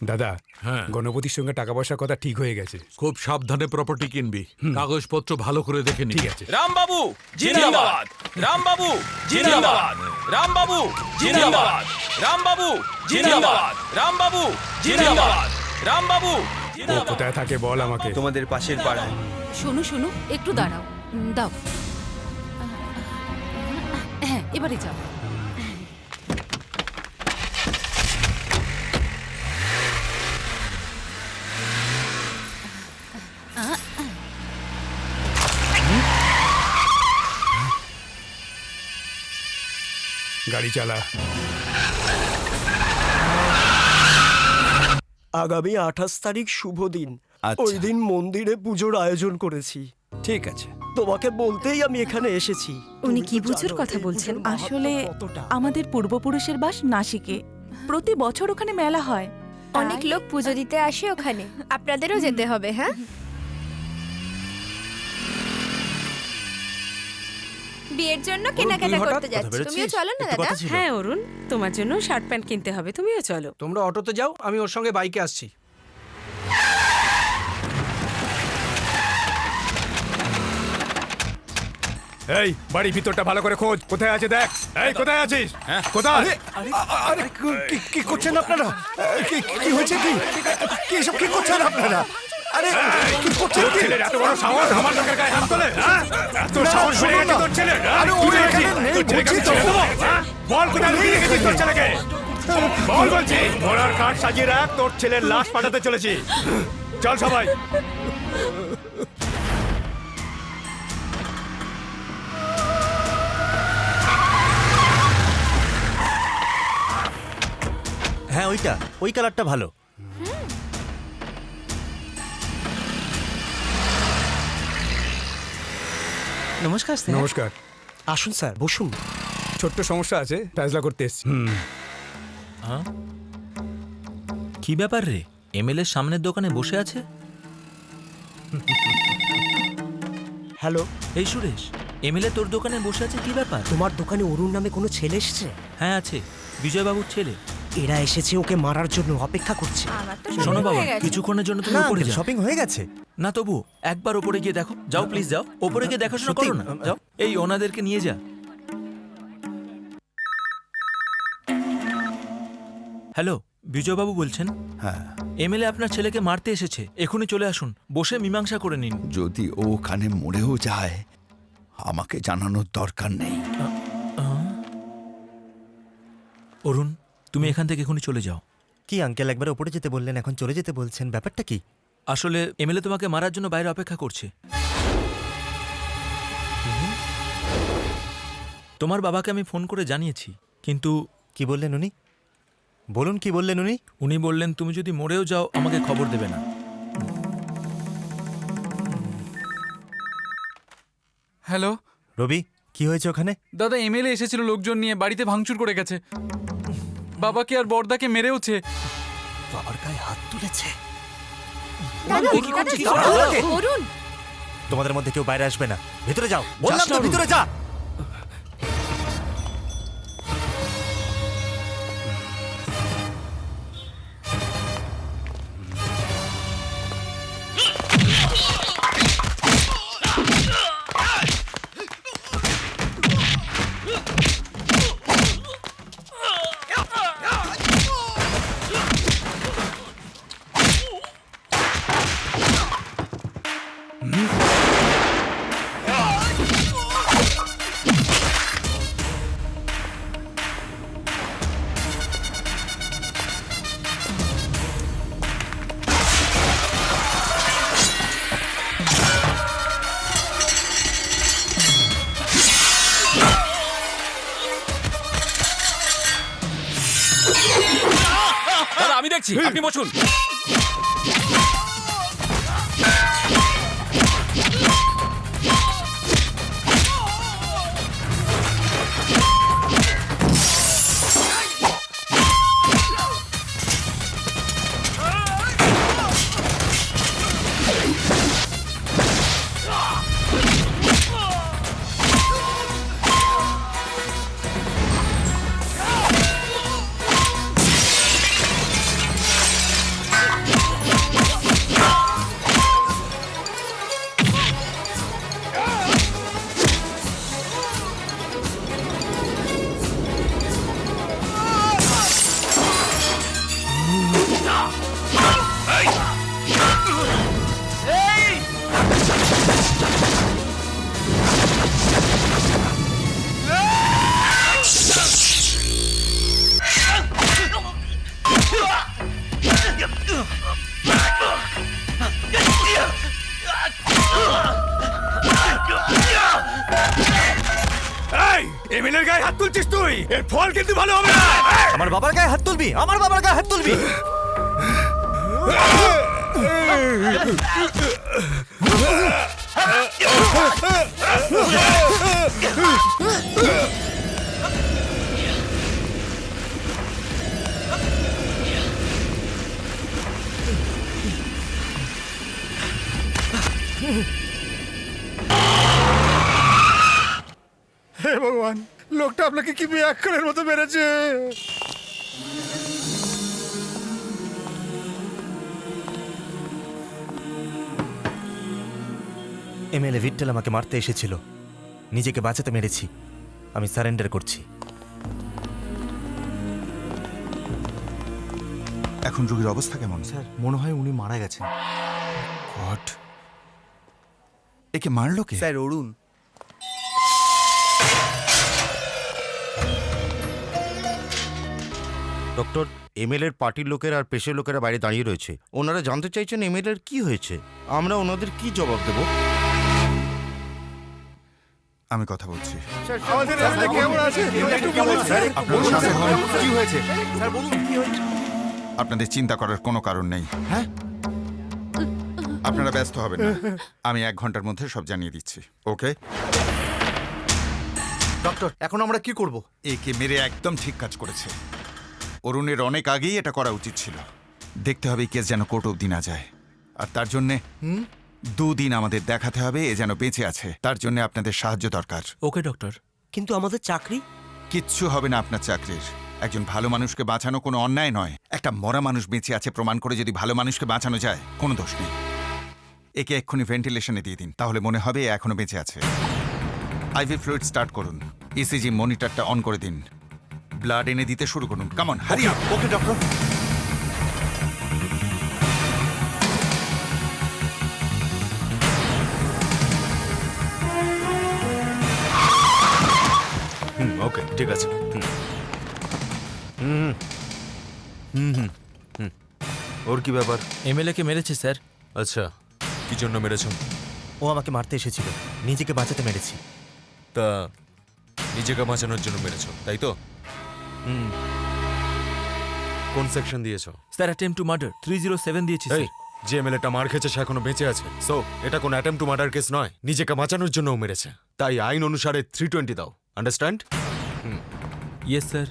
দাদা, হ্যাঁ। গণপতির সঙ্গে টাকা পয়সার কথা ঠিক হয়ে গেছে। খুব সাবধানে প্রপার্টি কিনবি, কাগজপত্র ভালো করে দেখে নি। ঠিক আছে। রামবাবু জিন্দাবাদ, রামবাবু জিন্দাবাদ, রামবাবু জিন্দাবাদ, রামবাবু জিন্দাবাদ, রামবাবু জিন্দাবাদ, রামবাবু ও কোথায় থাকে বল আমাকে। তোমাদের পাশের পাড়ায়। শোনো শোনো, একটু দাঁড়াও। দাও। হ্যাঁ, এবারে যাও। গাড়ি চালা। আগামী 28 তারিখ শুভ দিন। আচ্ছা। ওই দিন মন্দিরে পুজোর আয়োজন করেছি। ঠিক আছে। তোমাকে বলতেই আমি এখানে এসেছি। উনি কি তুমি তো পুজোর জানো কথা এই বলছেন? পুজোর আসলে মাহাত্ম্য কতটা। আমাদের পূর্বপুরুষের বাস নাসিকে। প্রতি বছর ওখানে মেলা হয়। অনেক লোক পুজো দিতে আসে ওখানে, আপনাদেরও যেতে হবে। হ্যাঁ, বিয়ের জন্য কেনাকাটা করতে যাচ্ছি, তুমিও চলো না দাদা। হ্যাঁ অরুণ, তোমার জন্য শার্ট প্যান্ট কিনতে হবে, তুমিও চলো। তোমরা অটোতে যাও, আমি ওর সঙ্গে বাইকে আসছি। এই বাড়ির ভিতরটা ভালো করে খোঁজ, কোথায় আছে দেখ। এই কোথায় আছিস? কোথায়? আরে কি করছেন আপনারা? কি হয়েছে? কি এসব কি করছেন আপনারা? আরে কি করছেন? তোর ছেলের এত বড় সাহস আমার লোকের গায়ে হাত তোলে? হ্যাঁ? এত সাহস বেড়ে গেছে তোর ছেলের? হ্যাঁ? আরে ও তুই এখানে দেখছিস? নেই, তোর ছেলেকে বলছি আমি তো। ছেড়ে দেবো? হ্যাঁ? বল কোথায় লুকিয়ে রেখেছিস তোর ছেলেকে? বল বলছি। ঘোড়ার কাঠ সাজিয়ে রাখ, তোর ছেলের লাশ পাঠাতে চলেছি। চল সবাই। হ্যাঁ, ওই কালারটা ভালো। নমস্কার স্যার। নমস্কার। আসুন স্যার, বসুন। ছোট্ট সমস্যা আছে, ফেসলা করতে এসছি। কি ব্যাপার রে, এমএলএ সামনের দোকানে বসে আছে? হ্যালো, এই সুরেশ, এমএলএ তোর দোকানে বসে আছে, কি ব্যাপার? তোমার দোকানে অরুণ নামে কোনো ছেলে এসেছে? হ্যাঁ আছে, বিজয়বাবুর ছেলে। এরা এসেছে ওকে মারার জন্য, অপেক্ষা করছে। আমার তো শোনো shopping বাবা, হয়ে গেছে। কিছুক্ষণের জন্য তুমি উপরে যাও। শপিং হয়ে গেছে? না তবু একবার ওপরে গিয়ে দেখো, যাও প্লিজ যাও, ওপরে গিয়ে দেখাশোনা করো না, যাও। এই ওনাদেরকে নিয়ে যা। হ্যালো, বিজয়বাবু বলছেন? হ্যাঁ। এমএলএ আপনার ছেলেকে মারতে এসেছে, এখনই চলে আসুন, বসে মীমাংসা করে নিন। যদি ও ওখানে মরেও যায়, আমাকে জানানোর দরকার নেই। অরুণ, তুমি এখান থেকে এখনই চলে যাও। কি আঙ্কেল, একবার ওপরে যেতে বললেন, এখন চলে যেতে বলছেন, ব্যাপারটা কি? আসলে এমএলএ তোমাকে মারার জন্য বাইরে অপেক্ষা করছে। তোমার বাবাকে আমি ফোন করে জানিয়েছি, কিন্তু কি বললেন উনি? বলুন, কি বললেন উনি? উনি বললেন তুমি যদি মরেও যাও আমাকে খবর দেবে না। হ্যালো রবি, কি হয়েছে ওখানে? দাদা, এমএলএ এসেছিল লোকজন নিয়ে, বাড়িতে ভাঙচুর করে গেছে, বাবাকে আর বড়দাকে মেরেওছে। বাবার গায়ে হাত তুলেছে। দাদা, কি করছিস? দাদা, অরুণ, তোমাদের মধ্যে কেউ বাইরে আসবে না, ভিতরে যাও বললাম তো, ভিতরে যা। দাদা আমি দেখছি, আপনি বসুন। গায়ে হাত তুলছিস তুই? এর ফল কিন্তু ভালো হবে না। আমার বাবার গায়ে হাত তুলবি? আমার বাবার গায়ে হাত তুলবি? হে ভগবান, লোকটা আপনাকে কি বিয়াক্ষরের মতো মেরেছে? এমএলএ ভিট্টেল আমাকে মারতে এসেছিল, নিজেকে বাঁচাতে মেরেছি। আমি সারেন্ডার করছি। এখন রোগীর অবস্থা কেমন? স্যার মনে হয় উনি মারা গেছেন। গড, একে মারলো কে? স্যার অরুণ। ডক্টর, এমএলএর পার্টির লোকের আর পেশের লোকেরা বাইরে দাঁড়িয়ে রয়েছে। ওনারা জানতে চাইছেন এমএলএর কি হয়েছে। আমরা ওনাদের কি জবাব দেব? আমি কথা বলছি। আমাদের এমএলএ কেমন আছে? একটু বলুন স্যার। আপনারা শান্ত হন। কি হয়েছে স্যার বলুন কি হয়েছে? আপনাদের চিন্তা করার কোনো কারণ নেই। হ্যাঁ, আপনারা ব্যস্ত হবেন না, আমি 1 ঘন্টার মধ্যে সব জানিয়ে দিচ্ছি। ওকে? ডক্টর এখন আমরা কি করব? একে মেরে একদম ঠিক কাজ করেছে। অরুণের অনেক আগেই এটা করা উচিত ছিল। দেখতে হবে এই কেস যেন কোর্ট অবধি না যায়, আর তার জন্যে 2 দিন আমাদের দেখাতে হবে এ যেন বেঁচে আছে। তার জন্য আপনাদের সাহায্য দরকার। ওকে ডক্টর। কিন্তু আমাদের চাকরি? কিচ্ছু হবে না আপনার চাকরির। একজন ভালো মানুষকে বাঁচানো কোনো অন্যায় নয়। একটা মরা মানুষ বেঁচে আছে প্রমাণ করে যদি ভালো মানুষকে বাঁচানো যায়, কোনো দোষ নেই। একে এক্ষুনি ভেন্টিলেশনে দিয়ে দিন, তাহলে মনে হবে এ এখনো বেঁচে আছে। আইভি ফ্লুইড স্টার্ট করুন, ইসিজি মনিটরটা অন করে দিন, ব্লাড এনে দিতে শুরু করুন। Come on, hurry up. ওকে ডক্টর। ওকে, ঠিক আছে। ওর কি ব্যাপার? এমএলএ কে মেরেছে স্যার। আচ্ছা, কি জন্য মেরেছ? ও আমাকে মারতে এসেছিল, নিজেকে বাঁচাতে মেরেছি। তা নিজেকে বাঁচানোর জন্য মেরেছ, তাই তো? কোন সেকশন দিয়েছ? স্যার অ্যাটেম্পট টু মার্ডার 307 দিয়েছি স্যার। যে এমএলএটা মার খেয়েছে সে এখনো বেঁচে আছে। সো এটা কোনো অ্যাটেম্প টু মার্ডার কেস নয়, নিজেকে বাঁচানোর জন্যও মেরেছে। তাই আইন অনুসারে 320 দাও। আন্ডারস্ট্যান্ড? Yes sir.